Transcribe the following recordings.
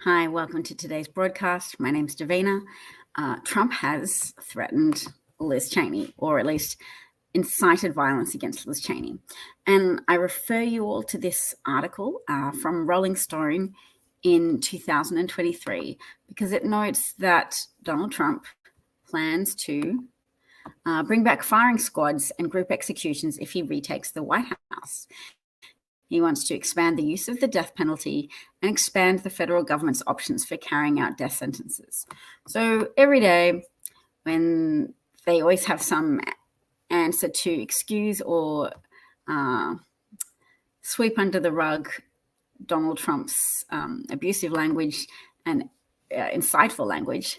Hi, welcome to today's broadcast. My name's Davina. Trump has threatened Liz Cheney, or at least incited violence against Liz Cheney. And I refer you all to this article from Rolling Stone in 2023 because it notes that Donald Trump plans to bring back firing squads and group executions if he retakes the White House. He wants to expand the use of the death penalty and expand the federal government's options for carrying out death sentences. So every day, when they always have some answer to excuse or sweep under the rug Donald Trump's abusive language and insightful language,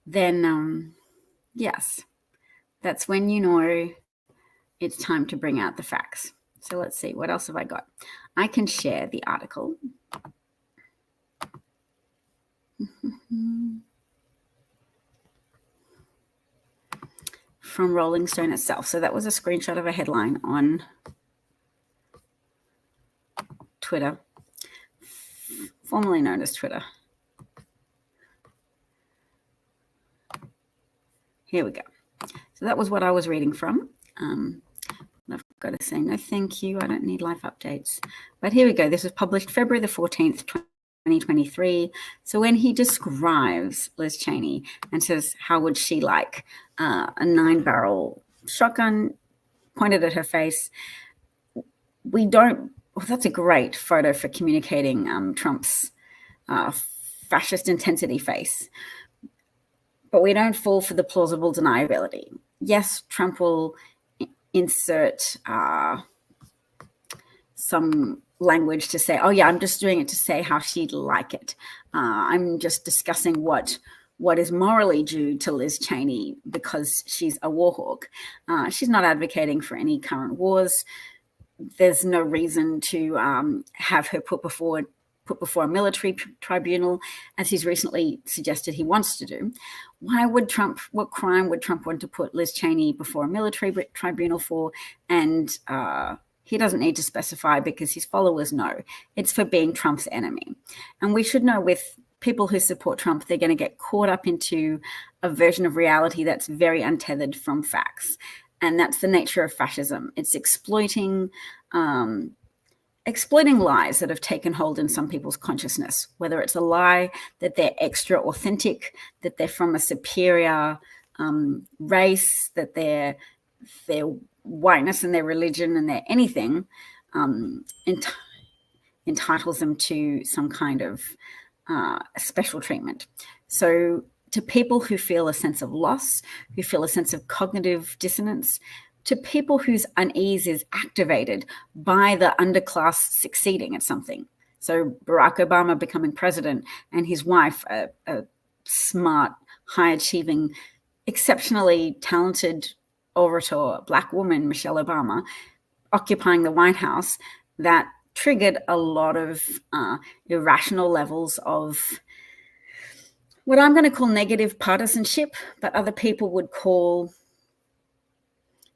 then yes, that's when you know it's time to bring out the facts. So let's see, what else have I got? I can share the article. From Rolling Stone itself. So that was a screenshot of a headline on Twitter, formerly known as Twitter. Here we go. So that was what I was reading from. I've got to say no thank you. I don't need live updates. But here we go. This was published February the 14th, 2023. So when he describes Liz Cheney and says, how would she like a 9-barrel shotgun pointed at her face? That's a great photo for communicating Trump's fascist intensity face. But we don't fall for the plausible deniability. Yes, Trump will insert some language to say, oh yeah, I'm just doing it to say how she'd like it. I'm just discussing what is morally due to Liz Cheney because she's a war hawk. She's not advocating for any current wars. There's no reason to have her put before a military tribunal, as he's recently suggested he wants to do. What crime would Trump want to put Liz Cheney before a military tribunal for? And he doesn't need to specify because his followers know it's for being Trump's enemy. And we should know with people who support Trump, they're going to get caught up into a version of reality that's very untethered from facts. And that's the nature of fascism. It's exploiting lies that have taken hold in some people's consciousness, whether it's a lie that they're extra authentic, that they're from a superior race, that their whiteness and their religion and their anything entitles them to some kind of special treatment. So to people who feel a sense of loss, who feel a sense of cognitive dissonance, to people whose unease is activated by the underclass succeeding at something. So Barack Obama becoming president and his wife, a smart, high-achieving, exceptionally talented orator, Black woman, Michelle Obama, occupying the White House, that triggered a lot of irrational levels of what I'm going to call negative partisanship, but other people would call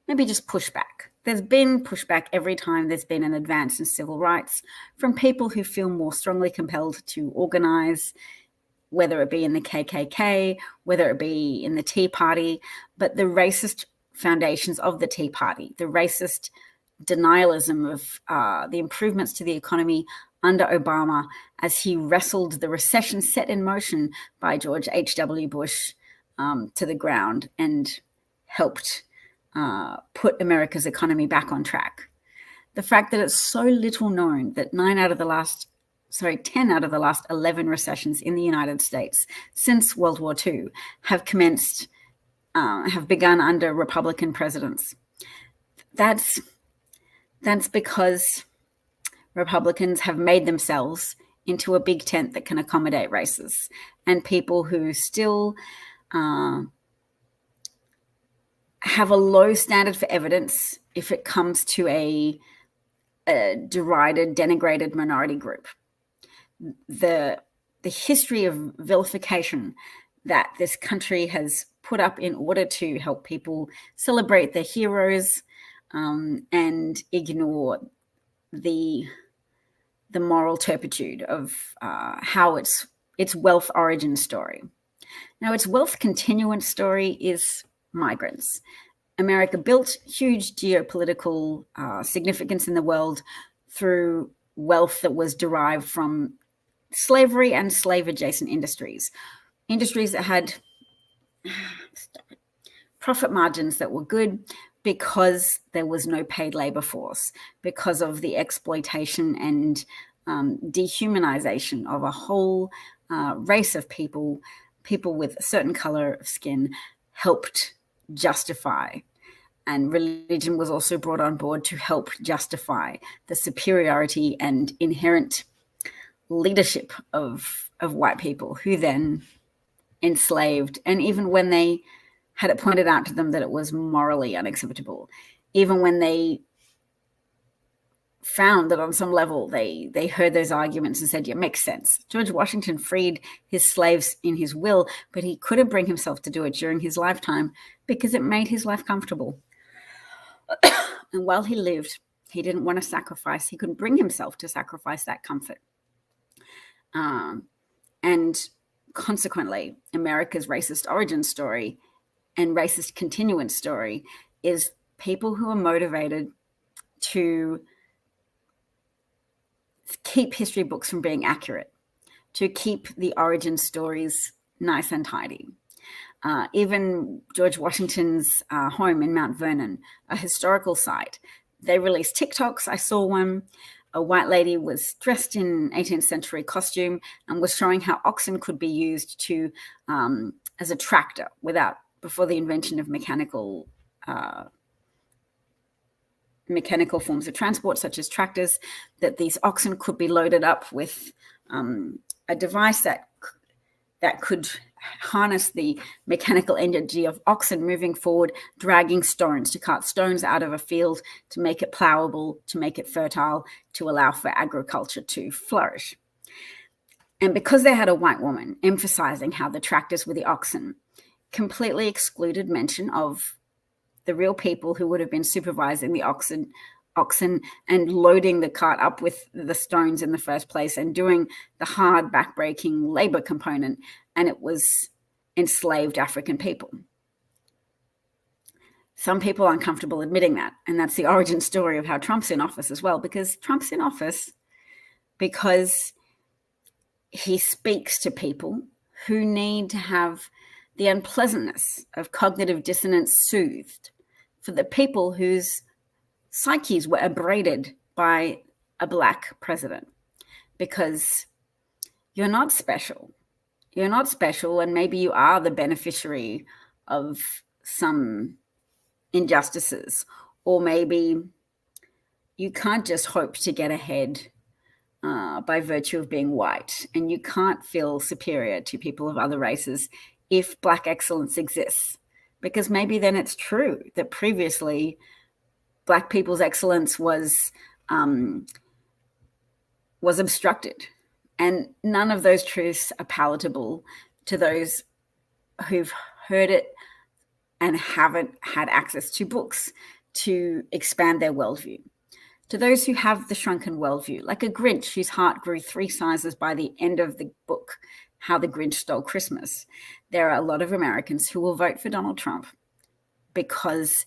maybe just pushback. There's been pushback every time there's been an advance in civil rights from people who feel more strongly compelled to organize, whether it be in the KKK, whether it be in the Tea Party, but the racist foundations of the Tea Party, the racist denialism of the improvements to the economy under Obama as he wrestled the recession set in motion by George H.W. Bush to the ground and helped put America's economy back on track. The fact that it's so little known that 10 out of the last 11 recessions in the United States since World War II have begun under Republican presidents. That's because Republicans have made themselves into a big tent that can accommodate races and people who still have a low standard for evidence if it comes to a derided, denigrated minority group. The history of vilification that this country has put up in order to help people celebrate their heroes and ignore the the moral turpitude of how its wealth origin story. Now, its wealth continuance story is migrants. America built huge geopolitical significance in the world through wealth that was derived from slavery and slave-adjacent industries that had profit margins that were good because there was no paid labor force, because of the exploitation and dehumanization of a whole race of people with a certain color of skin helped justify. And religion was also brought on board to help justify the superiority and inherent leadership of white people, who then enslaved. And even when they had it pointed out to them that it was morally unacceptable, even when they found that on some level they heard those arguments and said, yeah, it makes sense. George Washington freed his slaves in his will, but he couldn't bring himself to do it during his lifetime because it made his life comfortable. And while he lived, he didn't want to sacrifice. He couldn't bring himself to sacrifice that comfort. And consequently, America's racist origin story and racist continuance story is people who are motivated to keep history books from being accurate, to keep the origin stories nice and tidy. Even George Washington's home in Mount Vernon, a historical site, they released TikToks. I saw one. A white lady was dressed in 18th century costume and was showing how oxen could be used to as a tractor before the invention of mechanical forms of transport, such as tractors, that these oxen could be loaded up with a device that could harness the mechanical energy of oxen moving forward, dragging stones, to cart stones out of a field, to make it plowable, to make it fertile, to allow for agriculture to flourish. And because they had a white woman emphasizing how the tractors were the oxen, completely excluded mention of the real people who would have been supervising the oxen and loading the cart up with the stones in the first place and doing the hard backbreaking labor component. And it was enslaved African people. Some people aren't comfortable admitting that. And that's the origin story of how Trump's in office as well, because Trump's in office because he speaks to people who need to have the unpleasantness of cognitive dissonance soothed, for the people whose psyches were abraded by a Black president. Because you're not special. You're not special, and maybe you are the beneficiary of some injustices, or maybe you can't just hope to get ahead by virtue of being white, and you can't feel superior to people of other races if Black excellence exists. Because maybe then it's true that previously Black people's excellence was obstructed. And none of those truths are palatable to those who've heard it and haven't had access to books to expand their worldview. To those who have the shrunken worldview, like a Grinch whose heart grew 3 sizes by the end of the book, How the Grinch Stole Christmas, there are a lot of Americans who will vote for Donald Trump because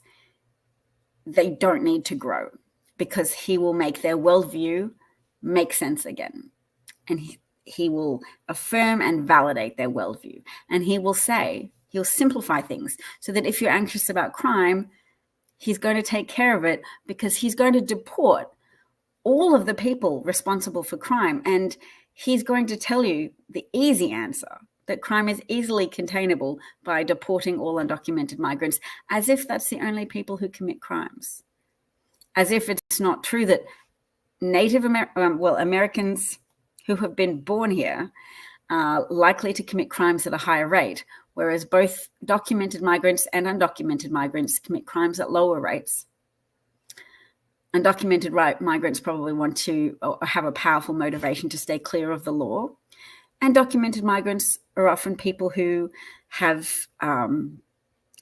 they don't need to grow, because he will make their worldview make sense again. And he will affirm and validate their worldview. And he'll simplify things so that if you're anxious about crime, he's going to take care of it, because he's going to deport all of the people responsible for crime. And he's going to tell you the easy answer, that crime is easily containable by deporting all undocumented migrants, as if that's the only people who commit crimes. As if it's not true that Americans who have been born here are likely to commit crimes at a higher rate, whereas both documented migrants and undocumented migrants commit crimes at lower rates. Undocumented migrants probably want to or have a powerful motivation to stay clear of the law. And documented migrants are often people who have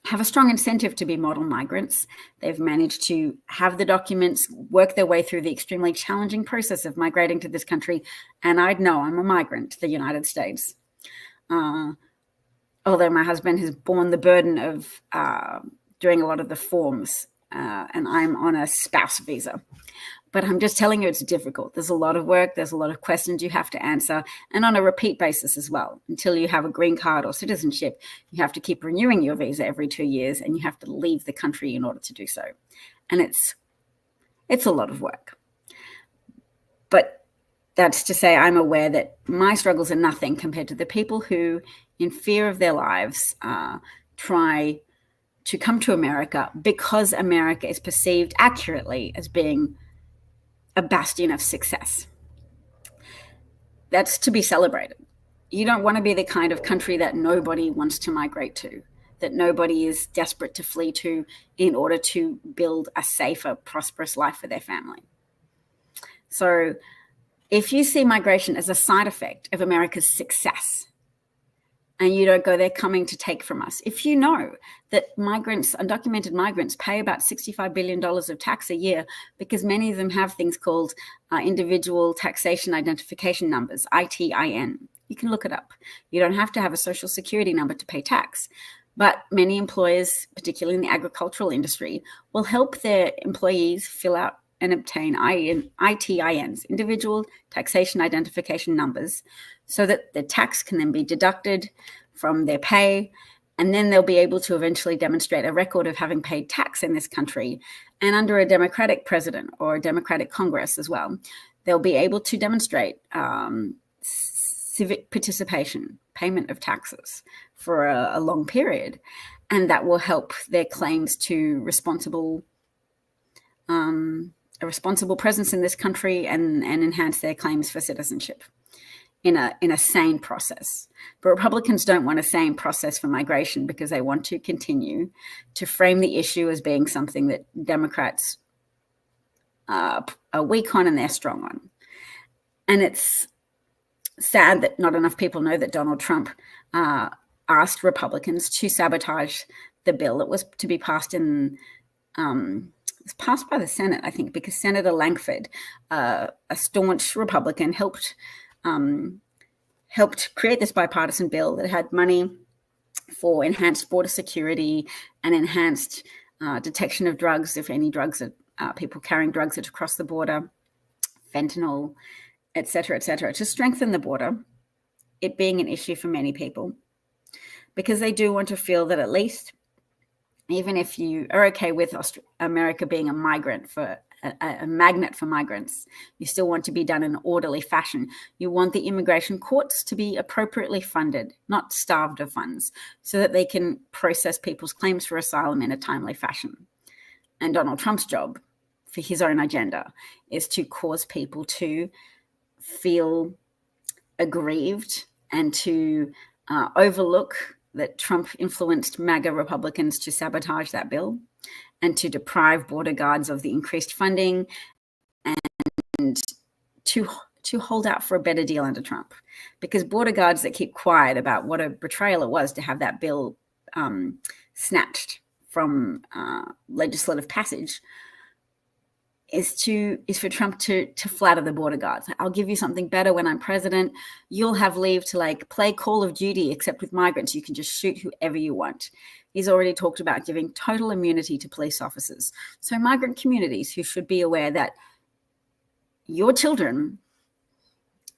have a strong incentive to be model migrants. They've managed to have the documents, work their way through the extremely challenging process of migrating to this country. And I'd know I'm a migrant to the United States. Although my husband has borne the burden of doing a lot of the forms, and I'm on a spouse visa. But I'm just telling you, it's difficult. There's a lot of work. There's a lot of questions you have to answer, and on a repeat basis as well. Until you have a green card or citizenship, you have to keep renewing your visa every 2 years, and you have to leave the country in order to do so. And it's a lot of work. But that's to say, I'm aware that my struggles are nothing compared to the people who, in fear of their lives, try to come to America because America is perceived accurately as being a bastion of success. That's to be celebrated. You don't want to be the kind of country that nobody wants to migrate to, that nobody is desperate to flee to in order to build a safer, prosperous life for their family. So if you see migration as a side effect of America's success, and you don't go there coming to take from us, if you know that migrants, undocumented migrants, pay about $65 billion of tax a year because many of them have things called individual taxation identification numbers, ITIN. You can look it up. You don't have to have a social security number to pay tax. But many employers, particularly in the agricultural industry, will help their employees fill out and obtain ITINs, individual taxation identification numbers, so that the tax can then be deducted from their pay, and then they'll be able to eventually demonstrate a record of having paid tax in this country. And under a Democratic president or a Democratic Congress as well, they'll be able to demonstrate civic participation, payment of taxes for a long period. And that will help their claims to a responsible presence in this country and enhance their claims for citizenship in a sane process. But Republicans don't want a sane process for migration because they want to continue to frame the issue as being something that Democrats are weak on and they're strong on. And it's sad that not enough people know that Donald Trump asked Republicans to sabotage the bill that was to be passed in it was passed by the Senate, I think, because Senator Langford, a staunch Republican, helped create this bipartisan bill that had money for enhanced border security and enhanced detection of drugs, if any drugs are people carrying drugs that cross the border, fentanyl, et cetera, to strengthen the border, it being an issue for many people, because they do want to feel that at least, even if you are okay with America being a magnet for migrants, you still want to be done in an orderly fashion. You want the immigration courts to be appropriately funded, not starved of funds, so that they can process people's claims for asylum in a timely fashion. And Donald Trump's job, for his own agenda, is to cause people to feel aggrieved and to overlook that Trump influenced MAGA Republicans to sabotage that bill and to deprive border guards of the increased funding and to hold out for a better deal under Trump. Because border guards that keep quiet about what a betrayal it was to have that bill snatched from legislative passage is for Trump to flatter the border guards. I'll give you something better when I'm president. You'll have leave to play Call of Duty, except with migrants. You can just shoot whoever you want. He's already talked about giving total immunity to police officers. So migrant communities who should be aware that your children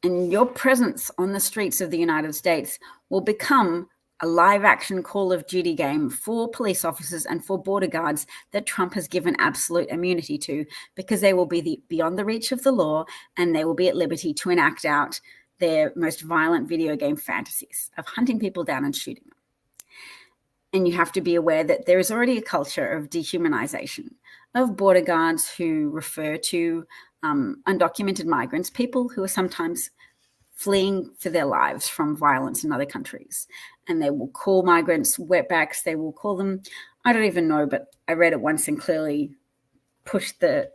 and your presence on the streets of the United States will become a live action Call of Duty game for police officers and for border guards that Trump has given absolute immunity to, because they will be beyond the reach of the law and they will be at liberty to enact out their most violent video game fantasies of hunting people down and shooting them. And you have to be aware that there is already a culture of dehumanization of border guards who refer to undocumented migrants, people who are sometimes fleeing for their lives from violence in other countries. And they will call migrants wetbacks. They will call them, I don't even know, but I read it once and clearly pushed the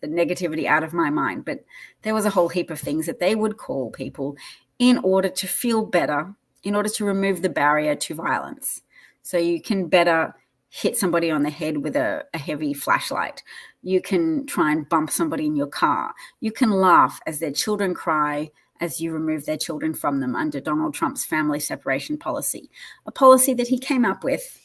negativity out of my mind. But there was a whole heap of things that they would call people in order to feel better, in order to remove the barrier to violence. So you can better hit somebody on the head with a heavy flashlight. You can try and bump somebody in your car. You can laugh as their children cry as you remove their children from them under Donald Trump's family separation policy, a policy that he came up with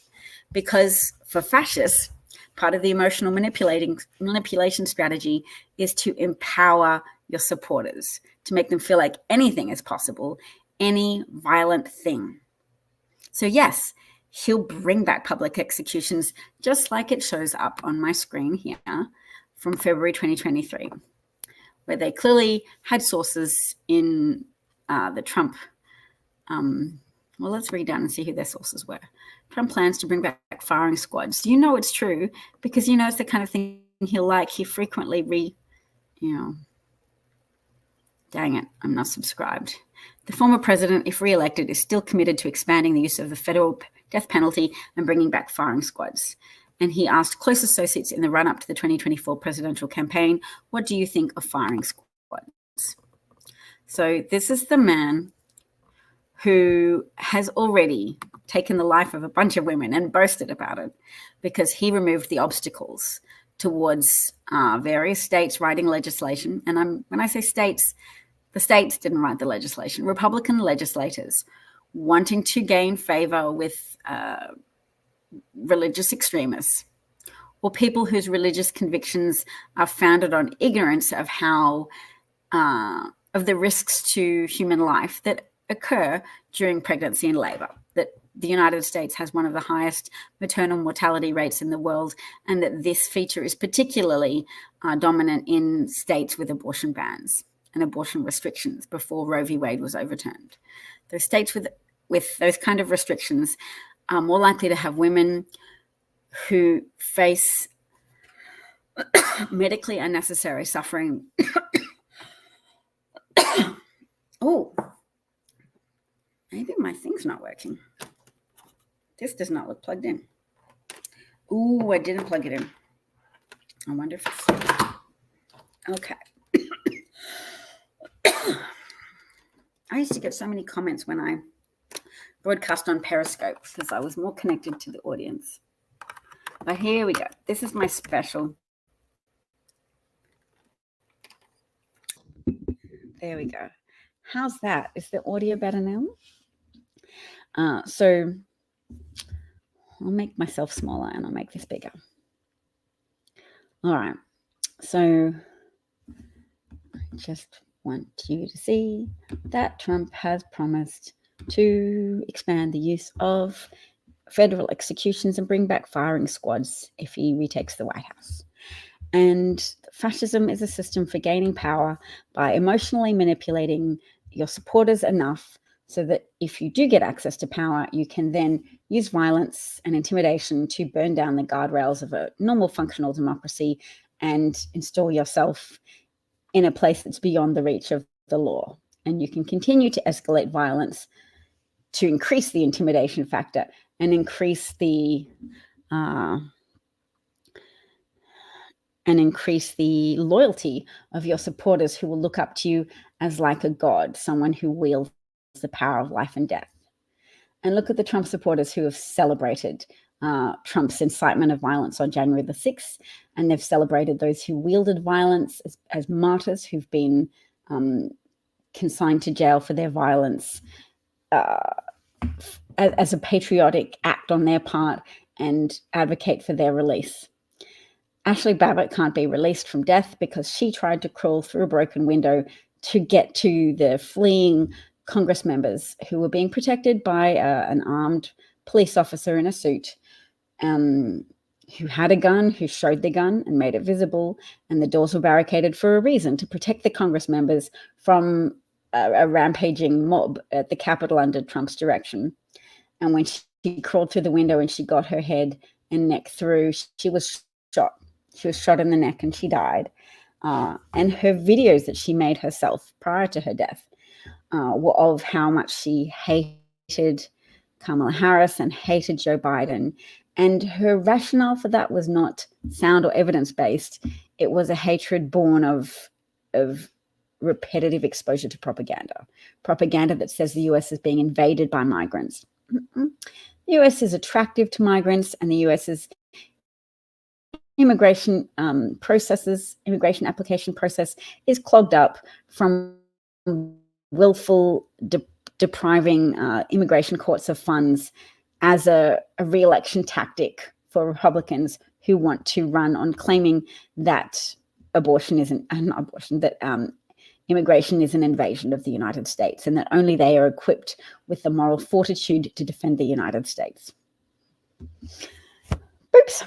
because for fascists, part of the emotional manipulation strategy is to empower your supporters, to make them feel like anything is possible, any violent thing. So yes, he'll bring back public executions just like it shows up on my screen here from February 2023, where they clearly had sources in the Trump. Well, let's read down and see who their sources were. Trump plans to bring back firing squads. You know it's true because you know it's the kind of thing he'll like. He frequently dang it, I'm not subscribed. The former president, if re-elected, is still committed to expanding the use of the federal death penalty and bringing back firing squads. And he asked close associates in the run-up to the 2024 presidential campaign, what do you think of firing squads? So this is the man who has already taken the life of a bunch of women and boasted about it because he removed the obstacles towards various states writing legislation. And when I say states, the states didn't write the legislation. Republican legislators wanting to gain favor with religious extremists or people whose religious convictions are founded on ignorance of how of the risks to human life that occur during pregnancy and labor, that the United States has one of the highest maternal mortality rates in the world, and that this feature is particularly dominant in states with abortion bans and abortion restrictions before Roe v. Wade was overturned. Those states with those kind of restrictions are more likely to have women who face medically unnecessary suffering. Oh, maybe my thing's not working. This does not look plugged in. Ooh, I didn't plug it in. I wonder if it's... Okay. I used to get so many comments when I broadcast on Periscope because I was more connected to the audience. But here we go. This is my special. There we go. How's that? Is the audio better now? So I'll make myself smaller and I'll make this bigger. All right. So I just want you to see that Trump has promised to expand the use of federal executions and bring back firing squads if he retakes the White House. And fascism is a system for gaining power by emotionally manipulating your supporters enough so that if you do get access to power, you can then use violence and intimidation to burn down the guardrails of a normal functional democracy and install yourself in a place that's beyond the reach of the law. And you can continue to escalate violence to increase the intimidation factor and increase the loyalty of your supporters who will look up to you as like a god, someone who wields the power of life and death. And look at the Trump supporters who have celebrated Trump's incitement of violence on January the 6th, and they've celebrated those who wielded violence as martyrs who've been consigned to jail for their violence as a patriotic act on their part and advocate for their release. Ashley Babbitt can't be released from death because she tried to crawl through a broken window to get to the fleeing Congress members who were being protected by an armed police officer in a suit who had a gun, who showed the gun and made it visible, and the doors were barricaded for a reason, to protect the Congress members from a rampaging mob at the Capitol under Trump's direction. And when she crawled through the window and she got her head and neck through, she was shot. She was shot in the neck and she died. And her videos that she made herself prior to her death were of how much she hated Kamala Harris and hated Joe Biden. And her rationale for that was not sound or evidence-based. It was a hatred born of repetitive exposure to propaganda that says the US is being invaded by migrants. The US is attractive to migrants, and the US's immigration application process is clogged up from willful depriving immigration courts of funds as a re-election tactic for Republicans who want to run on claiming that immigration is an invasion of the United States, and that only they are equipped with the moral fortitude to defend the United States. Oops.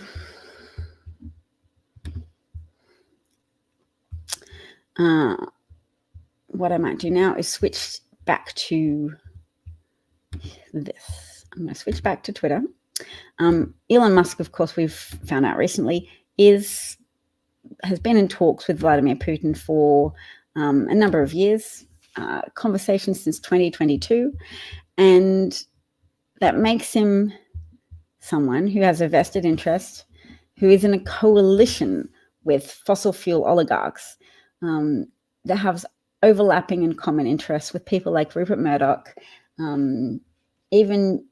What I might do now is switch back to this. I'm going to switch back to Twitter. Elon Musk, of course, we've found out recently, has been in talks with Vladimir Putin for a number of years, conversations since 2022, and that makes him someone who has a vested interest, who is in a coalition with fossil fuel oligarchs that have overlapping and common interests with people like Rupert Murdoch, even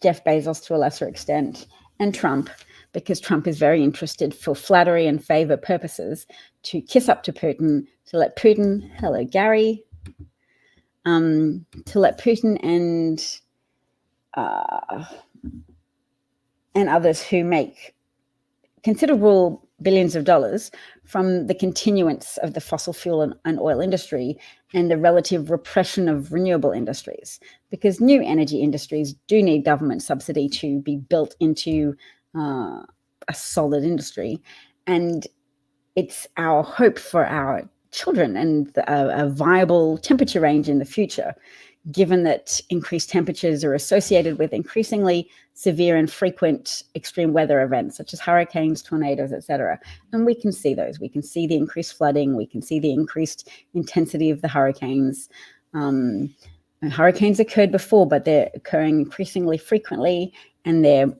Jeff Bezos to a lesser extent, and Trump, because Trump is very interested for flattery and favor purposes to kiss up to Putin, to let Putin, hello Gary, to let Putin and others who make considerable billions of dollars from the continuance of the fossil fuel and oil industry and the relative repression of renewable industries, because new energy industries do need government subsidy to be built into a solid industry. And it's our hope for our children and a viable temperature range in the future, given that increased temperatures are associated with increasingly severe and frequent extreme weather events, such as hurricanes, tornadoes, etc. And we can see those. We can see the increased flooding. We can see the increased intensity of the hurricanes. Hurricanes occurred before, but they're occurring increasingly frequently, and they're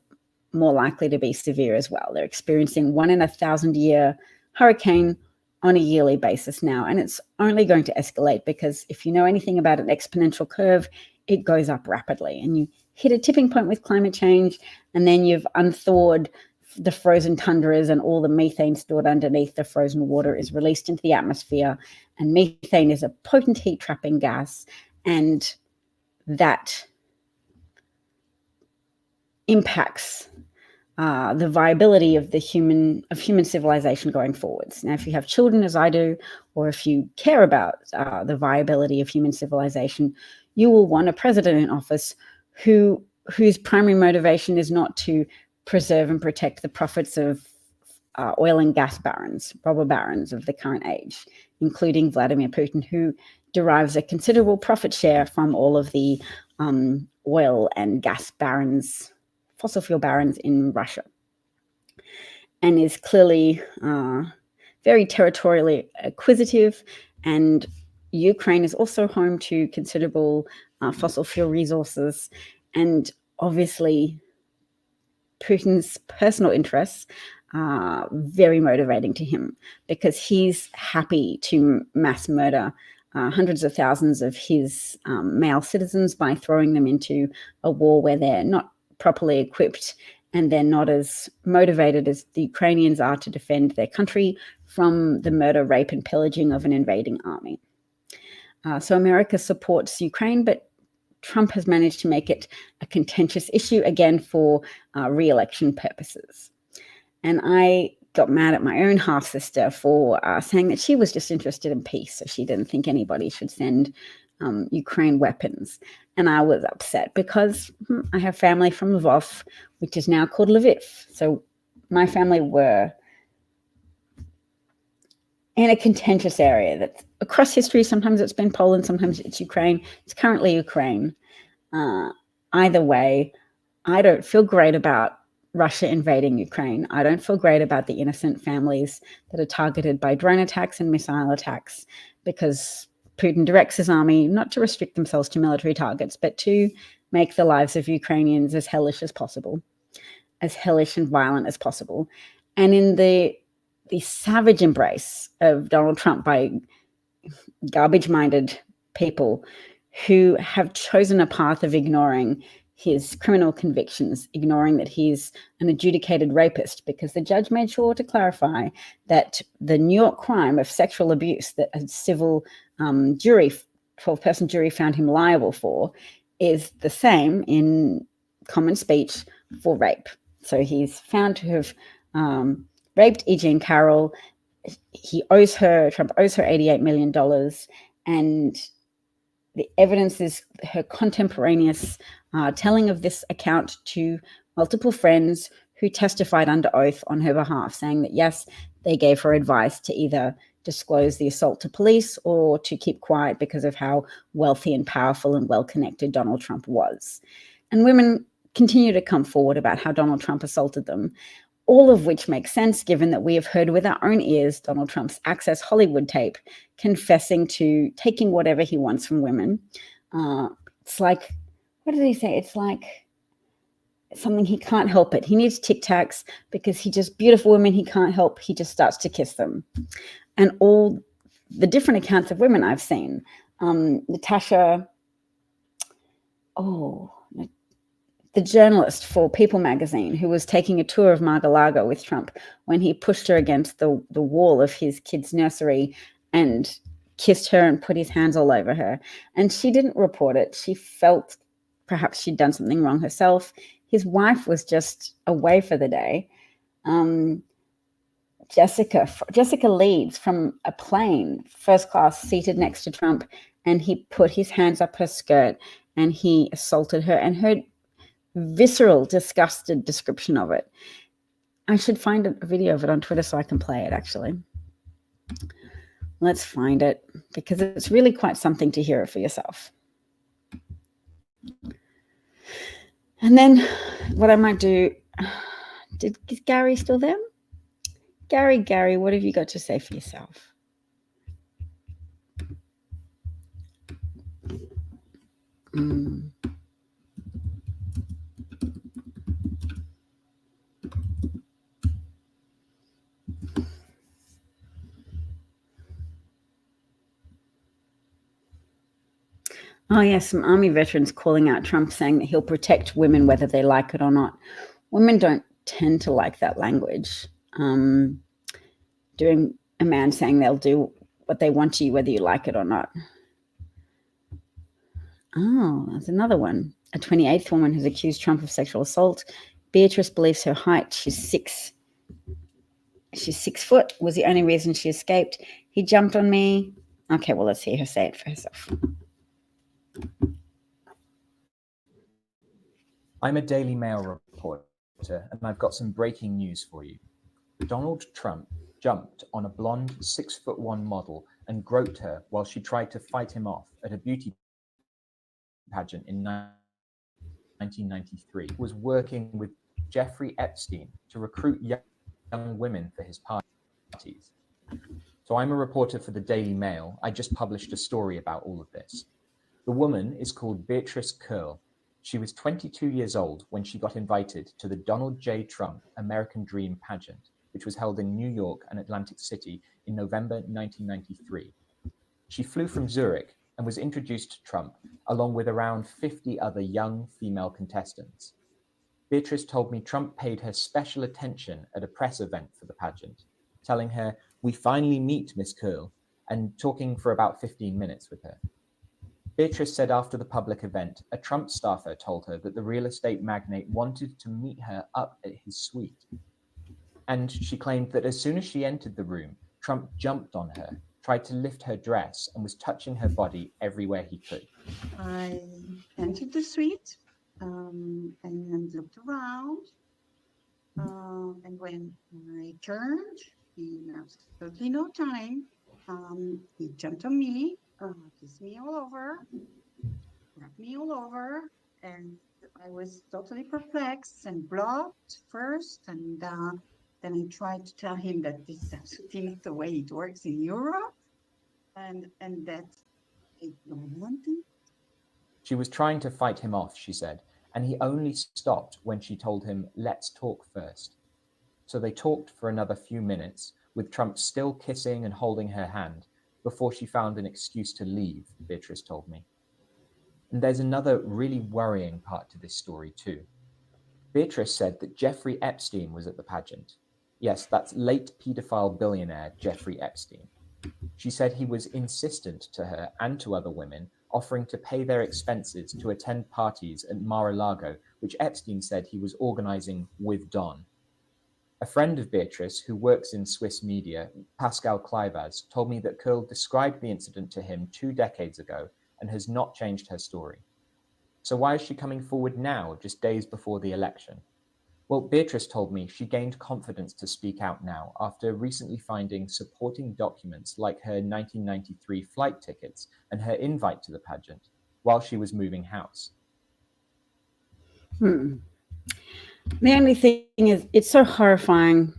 more likely to be severe as well. They're experiencing 1 in 1,000-year hurricane on a yearly basis now, and it's only going to escalate, because if you know anything about an exponential curve, it goes up rapidly, and you hit a tipping point with climate change, and then you've unthawed the frozen tundras, and all the methane stored underneath the frozen water is released into the atmosphere, and methane is a potent heat trapping gas, and that impacts the viability of human civilization going forwards. Now, if you have children, as I do, or if you care about the viability of human civilization, you will want a president in office whose primary motivation is not to preserve and protect the profits of oil and gas barons, robber barons of the current age, including Vladimir Putin, who derives a considerable profit share from all of the oil and gas barons, fossil fuel barons in Russia, and is clearly very territorially acquisitive. And Ukraine is also home to considerable fossil fuel resources, and obviously Putin's personal interests are very motivating to him, because he's happy to mass murder hundreds of thousands of his male citizens by throwing them into a war where they're not properly equipped and they're not as motivated as the Ukrainians are to defend their country from the murder, rape, and pillaging of an invading army. So America supports Ukraine, but Trump has managed to make it a contentious issue, again, for re-election purposes. And I got mad at my own half-sister for saying that she was just interested in peace, so she didn't think anybody should send Ukraine weapons. And I was upset because I have family from Lvov, which is now called Lviv. So my family were in a contentious area that across history, sometimes it's been Poland, sometimes it's Ukraine. It's currently Ukraine. Either way, I don't feel great about Russia invading Ukraine. I don't feel great about the innocent families that are targeted by drone attacks and missile attacks, because Putin directs his army not to restrict themselves to military targets, but to make the lives of Ukrainians as hellish as possible, as hellish and violent as possible. And in the savage embrace of Donald Trump by garbage-minded people who have chosen a path of ignoring his criminal convictions, ignoring that he's an adjudicated rapist, because the judge made sure to clarify that the New York crime of sexual abuse that a civil jury, 12-person jury, found him liable for is the same in common speech for rape. So he's found to have raped E. Jean Carroll. Trump owes her $88 million, and the evidence is her contemporaneous telling of this account to multiple friends who testified under oath on her behalf, saying that, yes, they gave her advice to either disclose the assault to police or to keep quiet because of how wealthy and powerful and well-connected Donald Trump was. And women continue to come forward about how Donald Trump assaulted them, all of which makes sense given that we have heard with our own ears Donald Trump's Access Hollywood tape confessing to taking whatever he wants from women. It's like, what did he say? It's like something he can't help it. He needs Tic Tacs because he just, beautiful women he can't help, he just starts to kiss them. And all the different accounts of women I've seen, Natasha, the journalist for People magazine, who was taking a tour of Mar-a-Lago with Trump when he pushed her against the wall of his kid's nursery and kissed her and put his hands all over her. And she didn't report it. She felt perhaps she'd done something wrong herself. His wife was just away for the day. Jessica leads from a plane, first class, seated next to Trump, and he put his hands up her skirt and he assaulted her, and her visceral, disgusted description of it. I should find a video of it on Twitter so I can play it, actually. Let's find it, because it's really quite something to hear it for yourself. And then what I might do, is Gary still there? Gary, what have you got to say for yourself? Oh, yes, some Army veterans calling out Trump, saying that he'll protect women whether they like it or not. Women don't tend to like that language. Doing a man saying they'll do what they want to you, whether you like it or not. Oh, that's another one. A 28th woman has accused Trump of sexual assault. Beatrice believes her height, she's 6 foot, was the only reason she escaped. He jumped on me. Okay, well, let's hear her say it for herself. I'm a Daily Mail reporter, and I've got some breaking news for you. Donald Trump jumped on a blonde 6'1" model and groped her while she tried to fight him off at a beauty pageant in 1993. He was working with Jeffrey Epstein to recruit young women for his parties. So I'm a reporter for the Daily Mail. I just published a story about all of this. The woman is called Beatrice Curl. She was 22 years old when she got invited to the Donald J. Trump American Dream pageant, which was held in New York and Atlantic City in November 1993. She flew from Zurich and was introduced to Trump along with around 50 other young female contestants. Beatrice told me Trump paid her special attention at a press event for the pageant, telling her, "We finally meet Miss Curl," and talking for about 15 minutes with her. Beatrice said after the public event, a Trump staffer told her that the real estate magnate wanted to meet her up at his suite. And she claimed that as soon as she entered the room, Trump jumped on her, tried to lift her dress, and was touching her body everywhere he could. I entered the suite and looked around. And when I turned, in absolutely no time, he jumped on me, kissed me all over, wrapped me all over, and I was totally perplexed and blocked first, and then I tried to tell him that this is absolutely not the way it works in Europe, and that I don't want to. She was trying to fight him off, she said, and he only stopped when she told him, "Let's talk first." So they talked for another few minutes, with Trump still kissing and holding her hand, before she found an excuse to leave, Beatrice told me. And there's another really worrying part to this story too. Beatrice said that Jeffrey Epstein was at the pageant. Yes, that's late paedophile billionaire Jeffrey Epstein. She said he was insistent to her and to other women, offering to pay their expenses to attend parties at Mar-a-Lago, which Epstein said he was organizing with Don. A friend of Beatrice, who works in Swiss media, Pascal Kleivaz, told me that Curl described the incident to him 2 decades ago and has not changed her story. So why is she coming forward now, just days before the election? Well, Beatrice told me she gained confidence to speak out now after recently finding supporting documents like her 1993 flight tickets and her invite to the pageant while she was moving house. The only thing is, it's so horrifying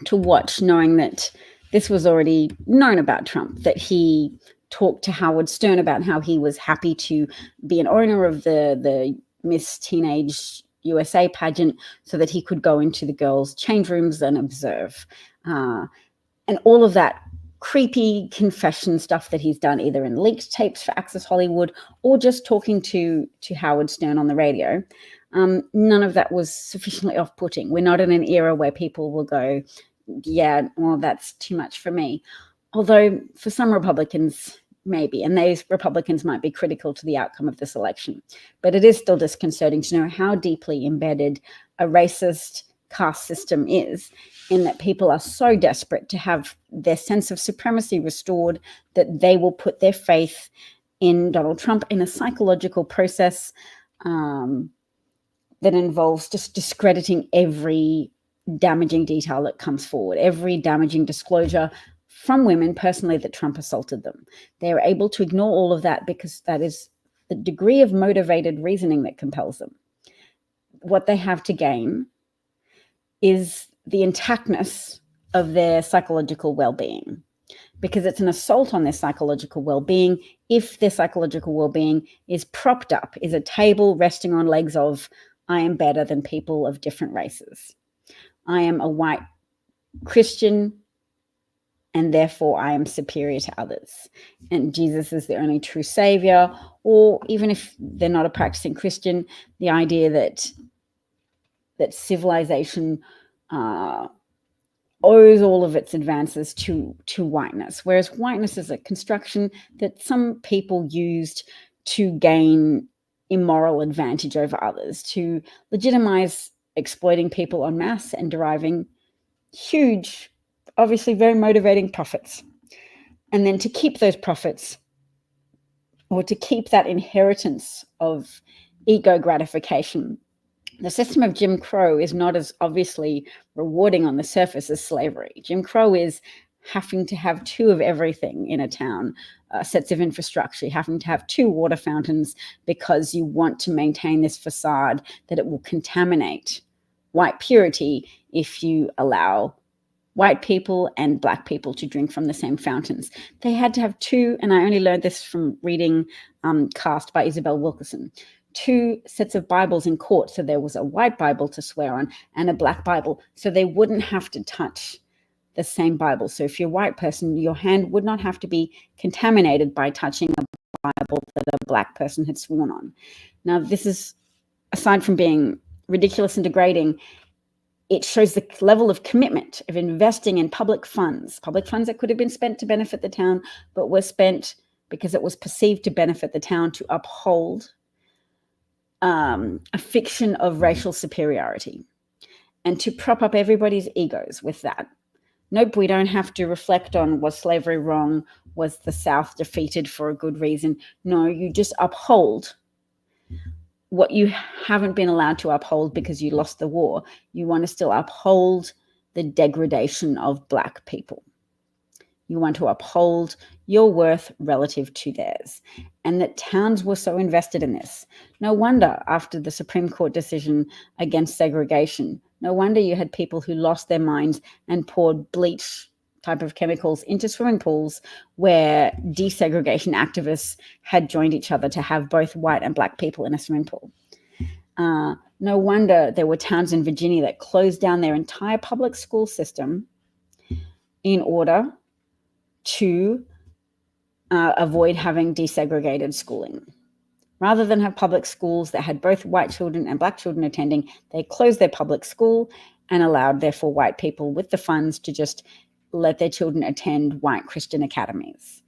to watch, knowing that this was already known about Trump, that he talked to Howard Stern about how he was happy to be an owner of the Miss Teenage USA pageant so that he could go into the girls' change rooms and observe. And all of that creepy confession stuff that he's done, either in leaked tapes for Access Hollywood or just talking to Howard Stern on the radio. None of that was sufficiently off-putting. We're not in an era where people will go, yeah, well, that's too much for me. Although for some Republicans, maybe, and those Republicans might be critical to the outcome of this election. But it is still disconcerting to know how deeply embedded a racist caste system is, in that people are so desperate to have their sense of supremacy restored that they will put their faith in Donald Trump in a psychological process that involves just discrediting every damaging detail that comes forward, every damaging disclosure from women personally that Trump assaulted them. They are able to ignore all of that because that is the degree of motivated reasoning that compels them. What they have to gain is the intactness of their psychological well-being, because it's an assault on their psychological well-being if their psychological well-being is propped up, is a table resting on legs of, I am better than people of different races. I am a white Christian, and therefore I am superior to others. And Jesus is the only true savior. Or even if they're not a practicing Christian, the idea that civilization owes all of its advances to whiteness, whereas whiteness is a construction that some people used to gain immoral advantage over others, to legitimize exploiting people en masse and deriving huge, obviously very motivating profits. And then to keep those profits, or to keep that inheritance of ego gratification. The system of Jim Crow is not as obviously rewarding on the surface as slavery. Jim Crow is having to have 2 of everything in a town, sets of infrastructure, having to have 2 water fountains because you want to maintain this facade that it will contaminate white purity if you allow white people and black people to drink from the same fountains. They had to have 2, and I only learned this from reading Cast by Isabel Wilkerson, 2 sets of Bibles in court. So there was a white Bible to swear on and a black Bible, so they wouldn't have to touch the same Bible. So if you're a white person, your hand would not have to be contaminated by touching a Bible that a black person had sworn on. Now, this is, aside from being ridiculous and degrading, it shows the level of commitment of investing in public funds that could have been spent to benefit the town, but were spent because it was perceived to benefit the town to uphold a fiction of racial superiority and to prop up everybody's egos with that. Nope, we don't have to reflect on, was slavery wrong? Was the South defeated for a good reason? No, you just uphold what you haven't been allowed to uphold because you lost the war. You want to still uphold the degradation of black people. You want to uphold your worth relative to theirs. And that towns were so invested in this. No wonder after the Supreme Court decision against segregation, no wonder you had people who lost their minds and poured bleach type of chemicals into swimming pools where desegregation activists had joined each other to have both white and black people in a swimming pool. No wonder there were towns in Virginia that closed down their entire public school system in order to avoid having desegregated schooling. Rather than have public schools that had both white children and black children attending, they closed their public school and allowed, therefore, white people with the funds to just let their children attend white Christian academies.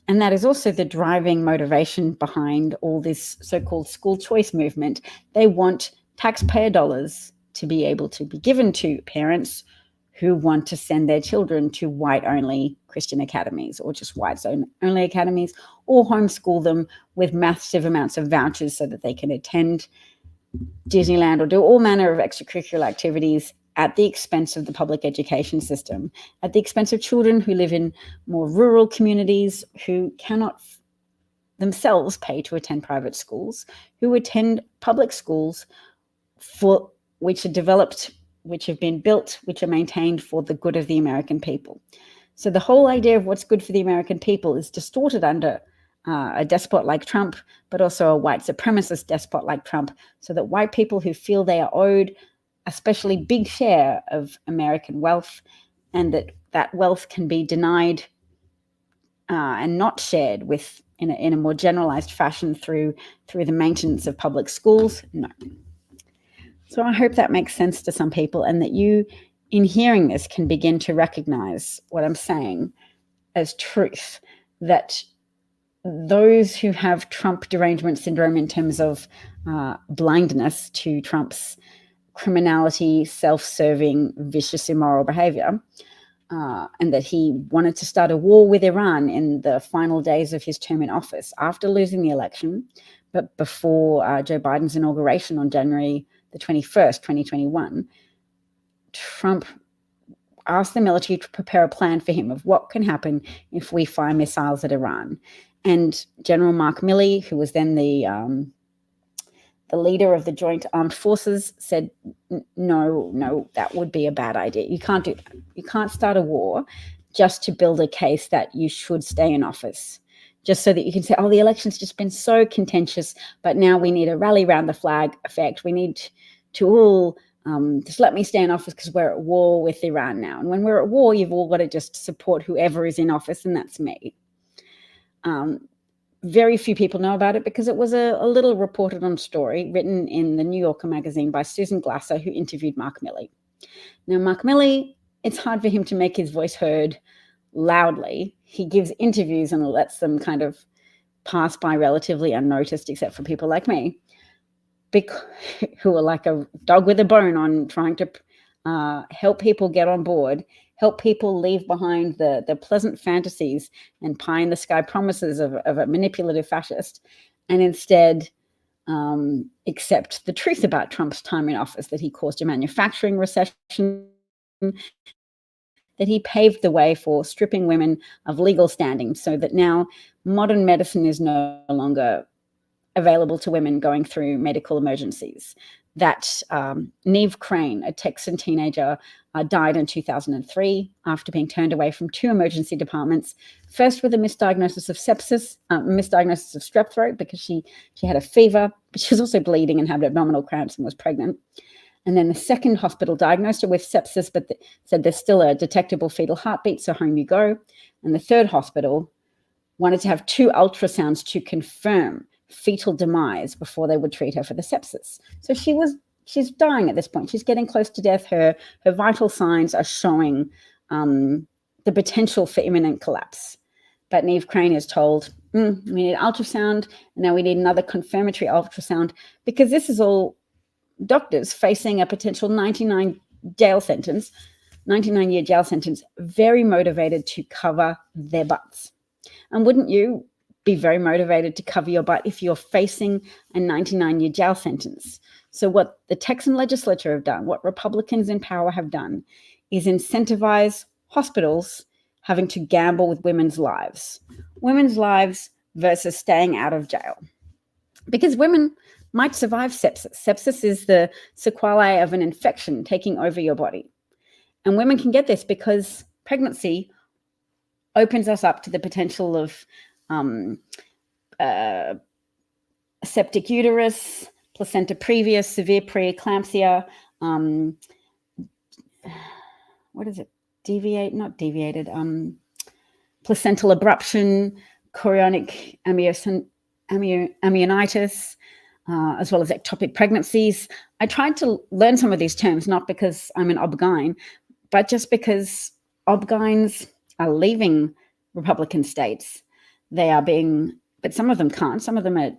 And that is also the driving motivation behind all this so-called school choice movement. They want taxpayer dollars to be able to be given to parents who want to send their children to white-only Christian academies, or just whites-only academies, or homeschool them with massive amounts of vouchers so that they can attend Disneyland or do all manner of extracurricular activities at the expense of the public education system, at the expense of children who live in more rural communities, who cannot themselves pay to attend private schools, who attend public schools for which are developed, which have been built, which are maintained for the good of the American people. So the whole idea of what's good for the American people is distorted under a despot like Trump, but also a white supremacist despot like Trump, so that white people who feel they are owed a especially big share of American wealth, and that wealth can be denied and not shared with in a more generalized fashion through the maintenance of public schools. No. So I hope that makes sense to some people, and that you, in hearing this, can begin to recognize what I'm saying as truth, that those who have Trump derangement syndrome in terms of blindness to Trump's criminality, self-serving, vicious, immoral behavior, and that he wanted to start a war with Iran in the final days of his term in office after losing the election, but before Joe Biden's inauguration on January the 21st, 2021, Trump asked the military to prepare a plan for him of what can happen if we fire missiles at Iran. And General Mark Milley, who was then the leader of the Joint Armed Forces, said, no, that would be a bad idea. You can't do that. You can't start a war just to build a case that you should stay in office, just so that you can say, oh, the election's just been so contentious, but now we need a rally around the flag effect. We need to all just let me stay in office because we're at war with Iran now. And when we're at war, you've all got to just support whoever is in office, and that's me. Very few people know about it because it was a little reported on story written in the New Yorker magazine by Susan Glasser, who interviewed Mark Milley. Now, Mark Milley, it's hard for him to make his voice heard loudly. He gives interviews and lets them kind of pass by relatively unnoticed, except for people like me, who are like a dog with a bone on trying to help people get on board, help people leave behind the pleasant fantasies and pie in the sky promises of a manipulative fascist, and instead accept the truth about Trump's time in office, that he caused a manufacturing recession, that he paved the way for stripping women of legal standing, so that now modern medicine is no longer available to women going through medical emergencies. That Neve Crane, a Texan teenager, died in 2003 after being turned away from 2 emergency departments, first with a misdiagnosis of sepsis, misdiagnosis of strep throat, because she had a fever, but she was also bleeding and had abdominal cramps and was pregnant. And then the second hospital diagnosed her with sepsis, but said there's still a detectable fetal heartbeat, so home you go. And the third hospital wanted to have 2 ultrasounds to confirm fetal demise before they would treat her for the sepsis. So she's dying at this point. She's getting close to death. Her vital signs are showing the potential for imminent collapse. But Neve Crane is told, we need ultrasound, and now we need another confirmatory ultrasound, because this is all doctors facing a potential 99-year jail sentence, very motivated to cover their butts. And wouldn't you be very motivated to cover your butt if you're facing a 99-year jail sentence? So what the Texan legislature have done, what Republicans in power have done, is incentivize hospitals having to gamble with women's lives versus staying out of jail. Because women might survive sepsis. Sepsis is the sequelae of an infection taking over your body. And women can get this because pregnancy opens us up to the potential of septic uterus, placenta previa, severe preeclampsia, placental abruption, chorionic amnionitis, as well as ectopic pregnancies. I tried to learn some of these terms, not because I'm an OB-GYN, but just because OB-GYNs are leaving Republican states. They are being, but some of them can't. Some of them are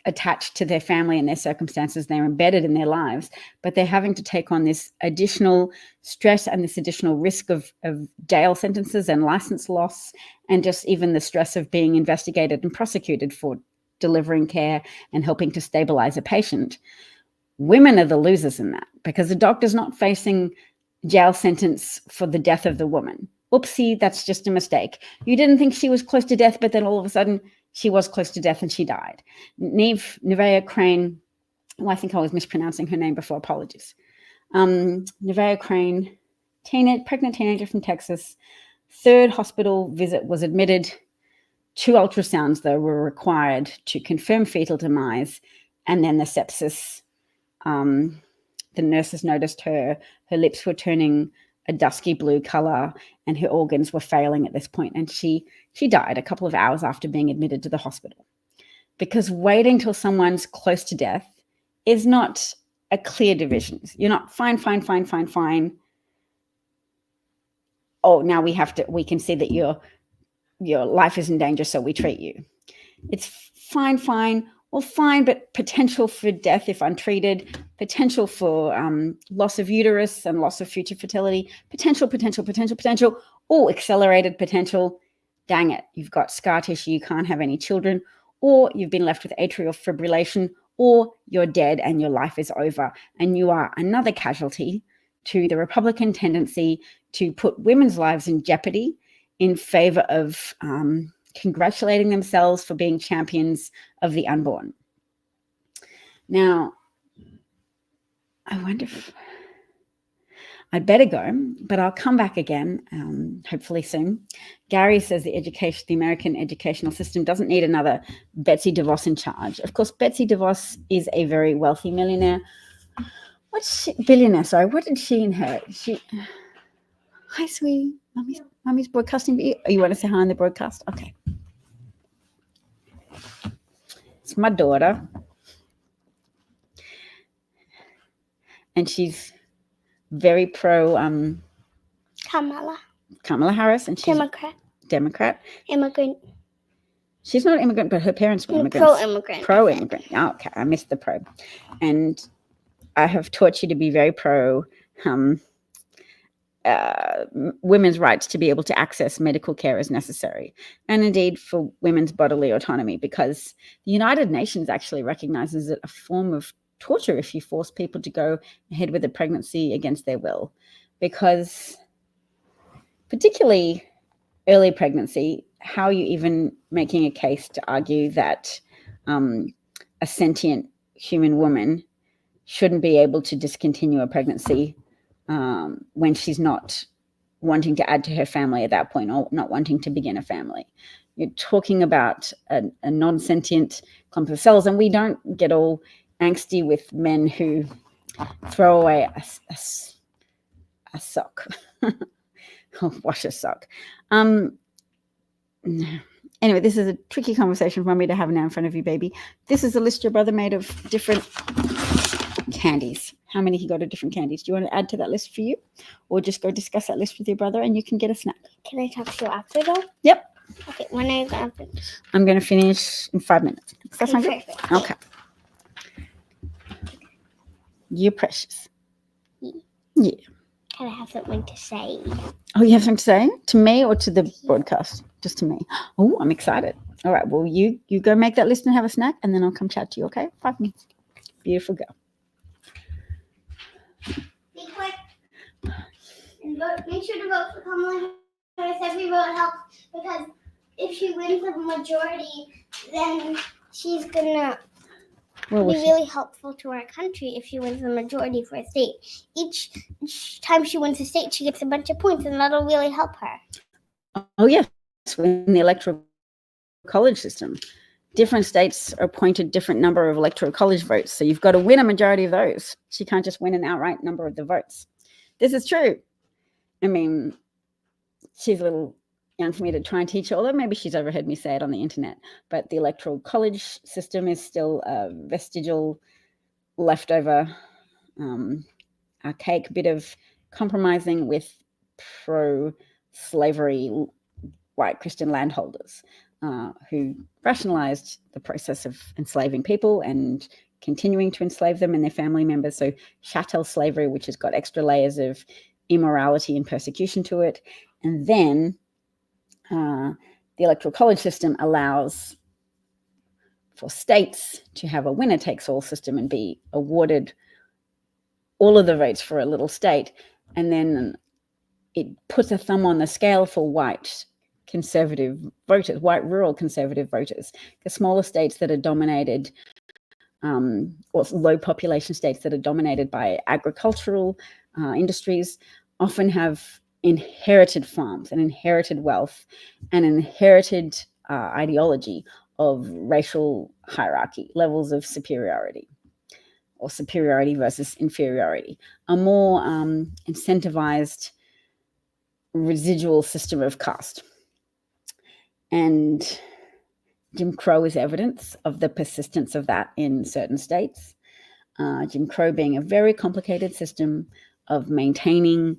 attached to their family and their circumstances. They're embedded in their lives, but they're having to take on this additional stress and this additional risk of jail sentences and license loss, and just even the stress of being investigated and prosecuted for delivering care and helping to stabilize a patient. Women are the losers in that, because the doctor's not facing jail sentence for the death of the woman. Oopsie, that's just a mistake. You didn't think she was close to death, but then all of a sudden she was close to death and she died. Nevaeh Crane, I think I was mispronouncing her name before, apologies. Nevaeh Crane, pregnant teenager from Texas, third hospital visit, was admitted. 2 ultrasounds, though, were required to confirm fetal demise, and then the sepsis. The nurses noticed her lips were turning a dusky blue color and her organs were failing at this point, and she died a couple of hours after being admitted to the hospital. Because waiting till someone's close to death is not a clear division. You're not fine. Oh, now we can see that your life is in danger, so we treat you. It's fine. Well, fine, but potential for death if untreated, potential for loss of uterus and loss of future fertility, potential, or accelerated potential. Dang it, you've got scar tissue, you can't have any children, or you've been left with atrial fibrillation, or you're dead and your life is over, and you are another casualty to the Republican tendency to put women's lives in jeopardy in favor of congratulating themselves for being champions of the unborn. Now, I wonder if I'd better go, but I'll come back again, hopefully soon. Gary says the American educational system doesn't need another Betsy DeVos in charge. Of course, Betsy DeVos is a very wealthy millionaire. Billionaire, sorry. What did she inherit? Hi, sweetie. Mommy's broadcasting. You want to say hi on the broadcast? Okay. It's my daughter. And she's very pro Kamala Harris, and she's Democrat. Immigrant. She's not an immigrant, but her parents were immigrants. Pro-immigrant. Oh, okay, I missed the pro. And I have taught you to be very pro women's rights to be able to access medical care as necessary, and indeed for women's bodily autonomy, because the United Nations actually recognizes it a form of torture if you force people to go ahead with a pregnancy against their will, because particularly early pregnancy, how are you even making a case to argue that a sentient human woman shouldn't be able to discontinue a pregnancy when she's not wanting to add to her family at that point, or not wanting to begin a family? You're talking about a non-sentient clump of cells, and we don't get all angsty with men who throw away a sock or wash a sock. Anyway, this is a tricky conversation for me to have now in front of you, baby. This is a list your brother made of different candies. How many he got of different candies? Do you want to add to that list for you, or just go discuss that list with your brother and you can get a snack? Can I talk to you after though? Yep. Okay, when are you going to finish? I'm going to finish in 5 minutes. Does that sound good? Perfect. Okay. You're precious. Yeah. Can I have something to say? Oh, you have something to say? To me or to the broadcast? Just to me. Oh, I'm excited. All right. Well, you go make that list and have a snack, and then I'll come chat to you, okay? 5 minutes. Beautiful girl. Be quick. And vote. Make sure to vote for Kamala Harris. Every vote helps, because if she wins the majority, then she's gonna be really helpful to our country if she wins the majority for a state. Each time she wins a state, she gets a bunch of points, and that'll really help her. Oh, yes. In the electoral college system, different states are appointed different number of electoral college votes. So you've got to win a majority of those. She can't just win an outright number of the votes. This is true. I mean, she's a little young for me to try and teach her, although maybe she's overheard me say it on the internet, but the electoral college system is still a vestigial, leftover, archaic bit of compromising with pro-slavery white Christian landholders who rationalized the process of enslaving people and continuing to enslave them and their family members. So chattel slavery, which has got extra layers of immorality and persecution to it. And then the electoral college system allows for states to have a winner-takes-all system and be awarded all of the votes for a little state. And then it puts a thumb on the scale for white conservative voters, white rural conservative voters. The smaller states that are dominated, or low population states that are dominated by agricultural industries, often have inherited farms and inherited wealth and inherited ideology of racial hierarchy, levels of superiority, or superiority versus inferiority, a more incentivized residual system of caste. And Jim Crow is evidence of the persistence of that in certain states. Jim Crow being a very complicated system of maintaining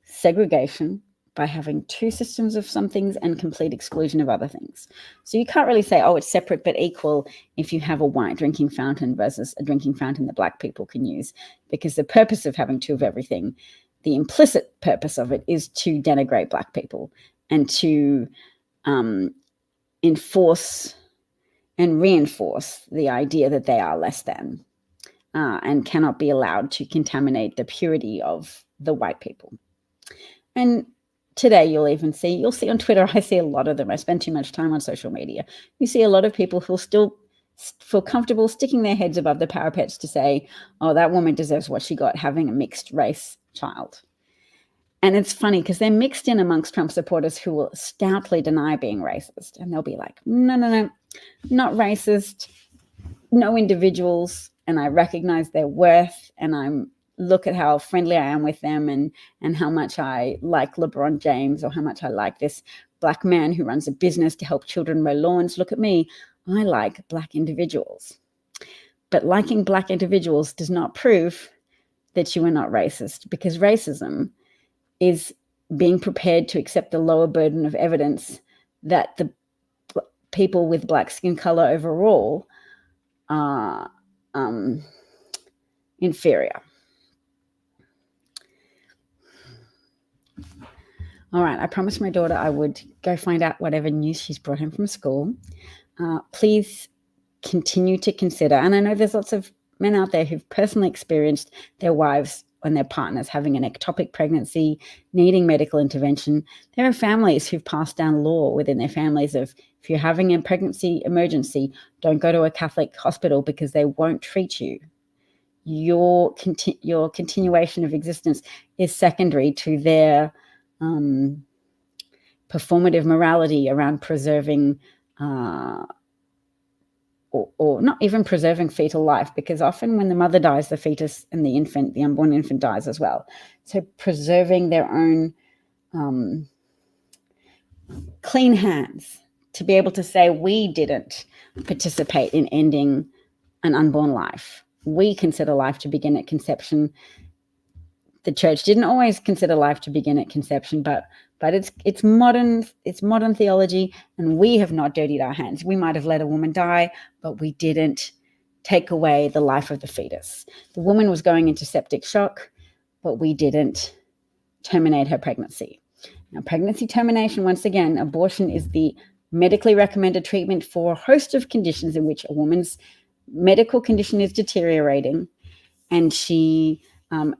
segregation by having two systems of some things and complete exclusion of other things. So you can't really say, oh, it's separate but equal if you have a white drinking fountain versus a drinking fountain that black people can use, because the purpose of having two of everything, the implicit purpose of it, is to denigrate black people and to enforce and reinforce the idea that they are less than and cannot be allowed to contaminate the purity of the white people. And today you'll see on Twitter, I see a lot of them. I spend too much time on social media. You see a lot of people who still feel comfortable sticking their heads above the parapets to say, oh, that woman deserves what she got having a mixed race child. And it's funny because they're mixed in amongst Trump supporters who will stoutly deny being racist. And they'll be like, no, not racist, no individuals. And I recognize their worth, and I'm look at how friendly I am with them, and how much I like LeBron James, or how much I like this black man who runs a business to help children mow lawns. Look at me. I like black individuals. But liking black individuals does not prove that you are not racist, because racism is being prepared to accept the lower burden of evidence that the people with black skin color overall are inferior. All right, I promised my daughter I would go find out whatever news she's brought home from school. Please continue to consider, and I know there's lots of men out there who've personally experienced their wives and their partners having an ectopic pregnancy, needing medical intervention. There are families who've passed down law within their families of, if you're having a pregnancy emergency, don't go to a Catholic hospital because they won't treat you. Your continuation of existence is secondary to their performative morality around preserving or not even preserving fetal life, because often when the mother dies, the fetus and the unborn infant dies as well. So preserving their own clean hands to be able to say, we didn't participate in ending an unborn life. We consider life to begin at conception. The church didn't always consider life to begin at conception, but it's modern theology, and we have not dirtied our hands. We might have let a woman die, but we didn't take away the life of the fetus. The woman was going into septic shock, but we didn't terminate her pregnancy. Now, pregnancy termination, once again, abortion is the medically recommended treatment for a host of conditions in which a woman's medical condition is deteriorating, and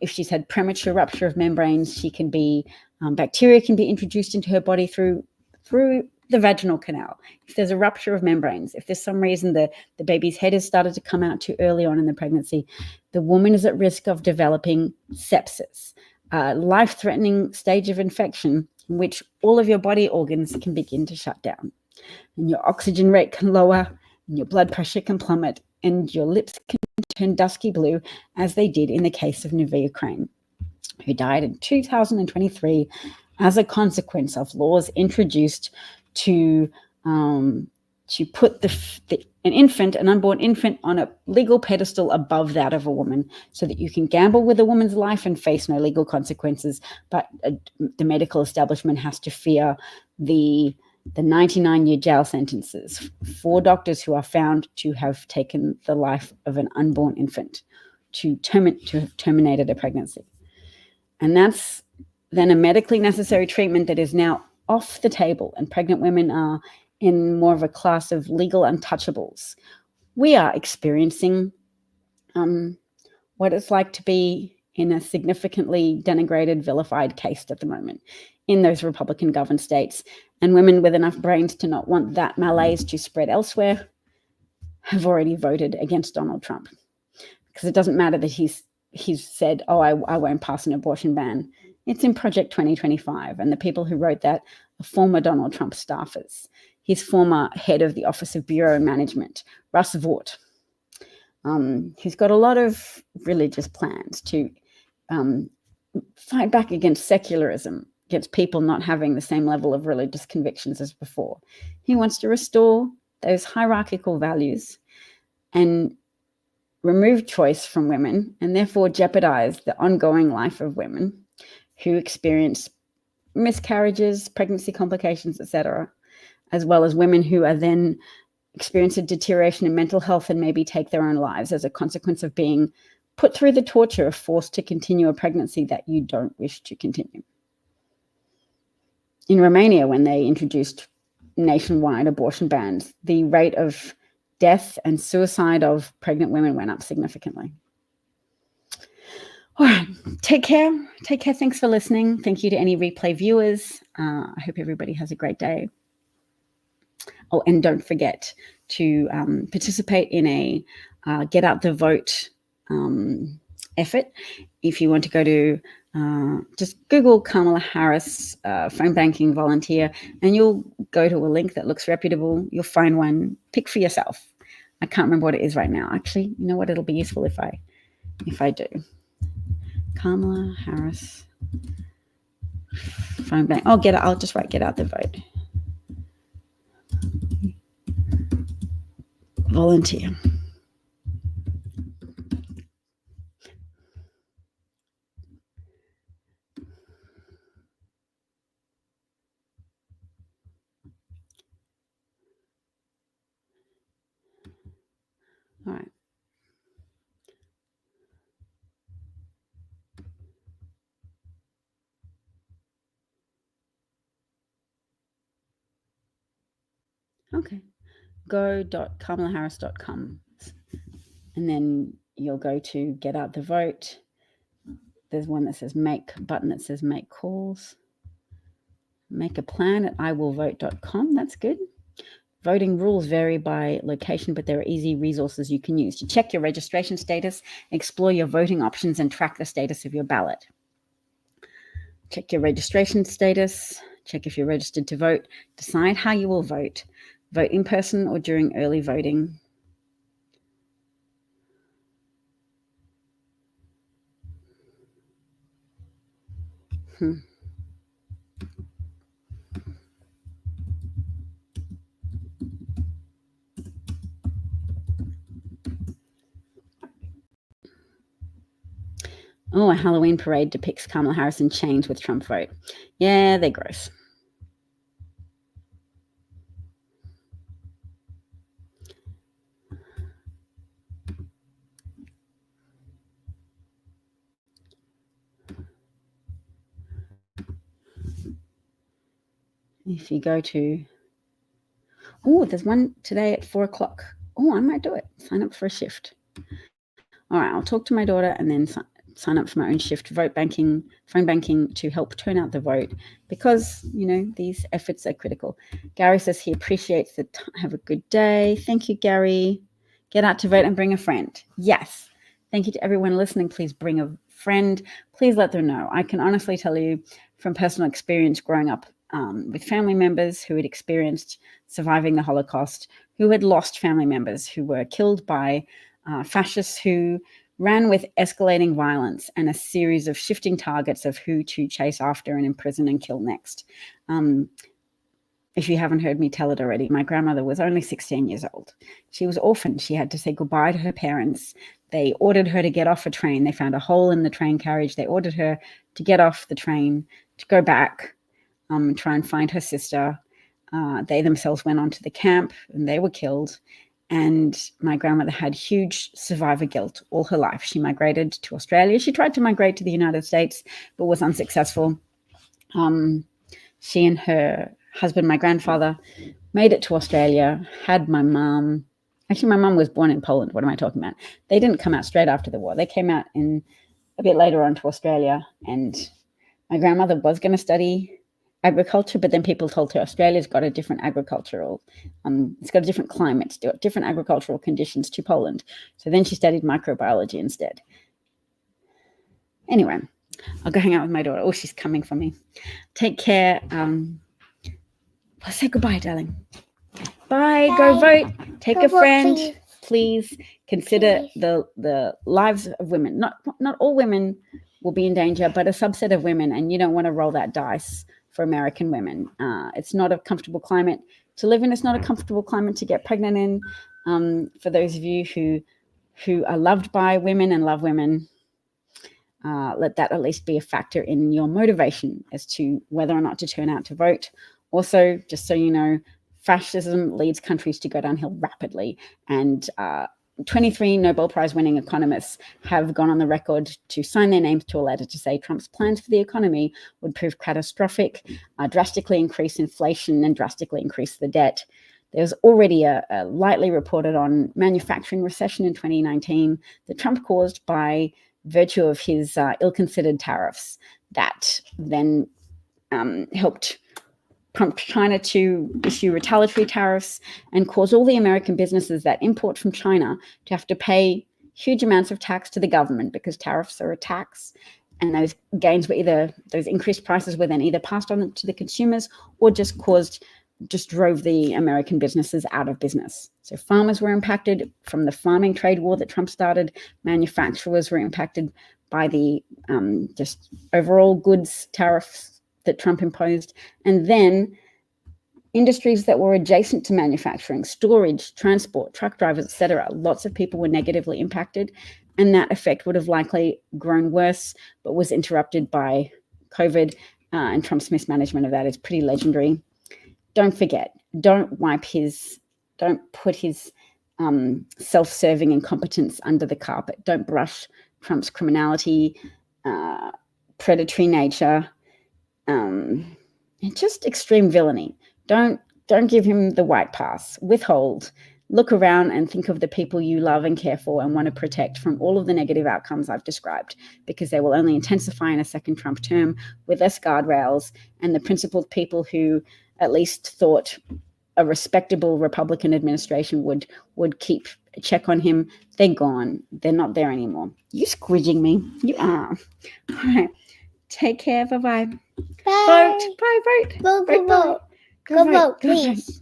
if she's had premature rupture of membranes, she can be bacteria can be introduced into her body through the vaginal canal. If there's a rupture of membranes, if there's some reason the baby's head has started to come out too early on in the pregnancy, the woman is at risk of developing sepsis, a life-threatening stage of infection in which all of your body organs can begin to shut down, and your oxygen rate can lower, and your blood pressure can plummet, and your lips can turn dusky blue, as they did in the case of Nivea Crane, who died in 2023 as a consequence of laws introduced to put an infant, an unborn infant, on a legal pedestal above that of a woman, so that you can gamble with a woman's life and face no legal consequences, but the medical establishment has to fear the 99-year jail sentences for doctors who are found to have taken the life of an unborn infant, to have terminated a pregnancy. And that's then a medically necessary treatment that is now off the table, and pregnant women are in more of a class of legal untouchables. We are experiencing what it's like to be in a significantly denigrated, vilified caste at the moment in those Republican-governed states, and women with enough brains to not want that malaise to spread elsewhere have already voted against Donald Trump, because it doesn't matter that he's said, oh, I won't pass an abortion ban. It's in Project 2025, and the people who wrote that are former Donald Trump staffers. His former head of the Office of Bureau Management, Russ Vought, who's got a lot of religious plans to fight back against secularism, against people not having the same level of religious convictions as before. He wants to restore those hierarchical values and remove choice from women, and therefore jeopardize the ongoing life of women who experience miscarriages, pregnancy complications, etc., as well as women who are then experience a deterioration in mental health and maybe take their own lives as a consequence of being put through the torture of forced to continue a pregnancy that you don't wish to continue. In Romania, when they introduced nationwide abortion bans, the rate of death and suicide of pregnant women went up significantly. All right, take care. Take care. Thanks for listening. Thank you to any replay viewers. I hope everybody has a great day. Oh, and don't forget to participate in a Get Out the Vote effort. If you want to go to just Google Kamala Harris phone banking volunteer, and you'll go to a link that looks reputable. You'll find one. Pick for yourself. I can't remember what it is right now. Actually, you know what? It'll be useful if I do. Kamala Harris phone bank. I'll just write Get Out the Vote. Volunteer. All right. Okay. go.kamalaharris.com, and then you'll go to Get Out the Vote. There's one that says button that says make calls. Make a plan at iwillvote.com. That's good. Voting rules vary by location, but there are easy resources you can use to check your registration status, explore your voting options, and track the status of your ballot. Check your registration status, check if you're registered to vote, decide how you will vote, vote in person or during early voting. Oh, a Halloween parade depicts Kamala Harris in chains with Trump vote. Yeah, they're gross. If you go to, there's one today at 4:00. I might do it. Sign up for a shift. All right, I'll talk to my daughter and then sign up for my own shift, phone banking to help turn out the vote, because, these efforts are critical. Gary says he appreciates the time. Have a good day. Thank you, Gary. Get out to vote and bring a friend. Yes. Thank you to everyone listening. Please bring a friend. Please let them know. I can honestly tell you from personal experience growing up with family members who had experienced surviving the Holocaust, who had lost family members who were killed by fascists who ran with escalating violence and a series of shifting targets of who to chase after and imprison and kill next. If you haven't heard me tell it already, my grandmother was only 16 years old. She was orphaned. She had to say goodbye to her parents. They ordered her to get off a train. They found a hole in the train carriage. They ordered her to get off the train, to go back, try and find her sister. They themselves went on to the camp and they were killed. And my grandmother had huge survivor guilt all her life. She migrated to Australia. She tried to migrate to the United States, but was unsuccessful. She and her husband, my grandfather, made it to Australia, had my mom. Actually, my mom was born in Poland. What am I talking about? They didn't come out straight after the war. They came out in a bit later on to Australia. And my grandmother was going to study agriculture, but then people told her Australia's got a different agricultural, it's got a different climate, it's got different agricultural conditions to Poland. So then she studied microbiology instead. Anyway, I'll go hang out with my daughter. Oh, she's coming for me. Take care. Well, say goodbye, darling. Bye. Bye. Go vote. Take Go a vote, friend. Please consider the lives of women. Not all women will be in danger, but a subset of women, and you don't want to roll that dice for American women. It's not a comfortable climate to live in. It's not a comfortable climate to get pregnant in. For those of you who are loved by women and love women, let that at least be a factor in your motivation as to whether or not to turn out to vote. Also, just so you know, fascism leads countries to go downhill rapidly, and 23 Nobel Prize winning economists have gone on the record to sign their names to a letter to say Trump's plans for the economy would prove catastrophic, drastically increase inflation, and drastically increase the debt. There's already a lightly reported on manufacturing recession in 2019 that Trump caused by virtue of his ill-considered tariffs that then helped prompt China to issue retaliatory tariffs and cause all the American businesses that import from China to have to pay huge amounts of tax to the government, because tariffs are a tax. And those gains were those increased prices were then either passed on to the consumers or just drove the American businesses out of business. So farmers were impacted from the farming trade war that Trump started. Manufacturers were impacted by the just overall goods tariffs that Trump imposed. And then industries that were adjacent to manufacturing, storage, transport, truck drivers, etc. Lots of people were negatively impacted. And that effect would have likely grown worse, but was interrupted by COVID. And Trump's mismanagement of that is pretty legendary. Don't forget, don't put his self-serving incompetence under the carpet. Don't brush Trump's criminality, predatory nature, and just extreme villainy. Don't give him the white pass. Withhold. Look around and think of the people you love and care for and want to protect from all of the negative outcomes I've described, because they will only intensify in a second Trump term with less guardrails. And the principled people who at least thought a respectable Republican administration would keep a check on him, they're gone. They're not there anymore. You squidging me. You are. All right. Take care. Bye-bye. Bye. Vote. Bye. Vote. Go Vote. vote. Go vote, please.